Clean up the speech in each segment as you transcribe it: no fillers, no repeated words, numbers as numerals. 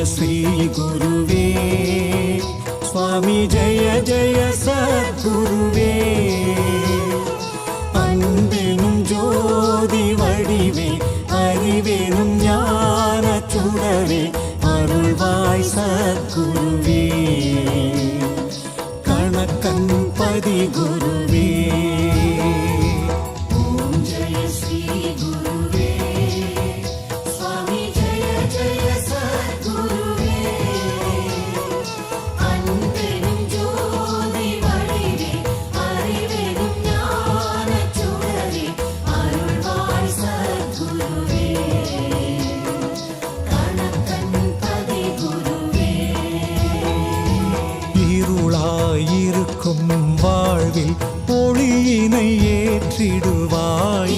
श्री गुरुवे स्वामी जय जय सद्गुरुवे அன்பெனும் ஜோதி வடிவே அறிவெனும் ஞான சுடரே அருள்வாய் சத்குருவே கணக்கன் பதி குருவே வாழ்வில் ஒளியினை ஏற்றிடுவாய்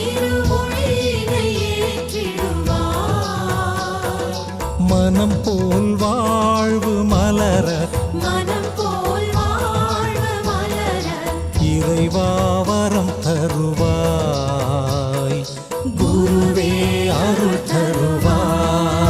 மனம் போல் வாழ்வு மலர இறைவா வரம் தருவாய் குருவே அருள் தருவாய்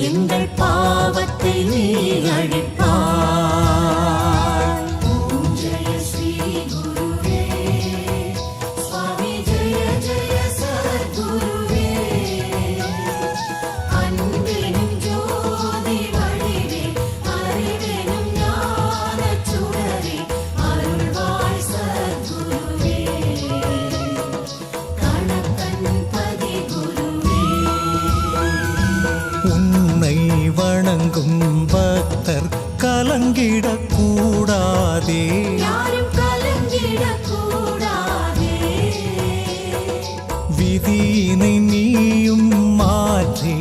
எங்கள் பாவத்தை நீ அழிப்பாய் ஜெய ஸ்ரீ குருவே சுவாமி ஜெய ஜெய சத்குருவே அன்பெனும் ஜோதி வடிவே அறிவெனும் ஞான சுடரே அருள்வாய் சத்குருவே கணக்கன் பதி குருவே வணங்கும் பக்தர் கலங்கிடக்கூடாதே விதியினை நீயும் மாற்றி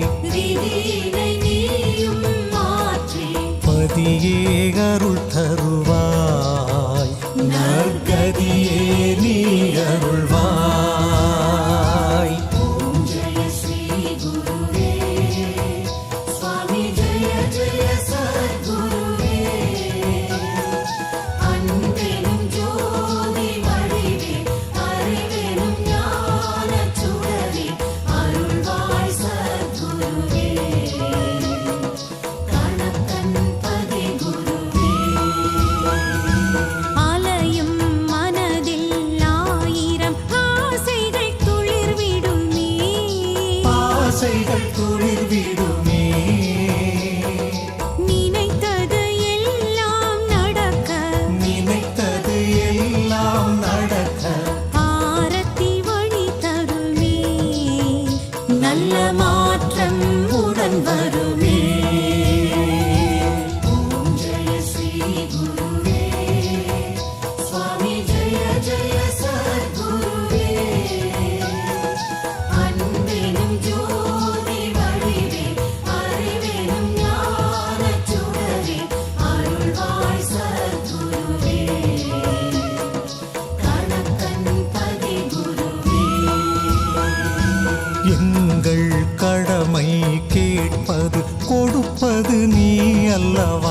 பதியே அருள் தருவாய் நற்கதியே நீ அருள்வாய் துளிர்விடுமே நினைத்தது எல்லாம் நடக்க ஆரத்தி வழி தருமே நல்ல மாற்றம் உடன் வருமே ஜெய ஸ்ரீ குருவே சுவாமி ஜெய ஜெய சத்குருவே அன்பெனும் ஜோதி வடிவே அறிவெனும் ஞான சுடரே அருள்வாய் சத்குருவே கணக்கன் பதி குருவே எங்கள் கடமை கேட்பது கொடுப்பது நீ அல்லவா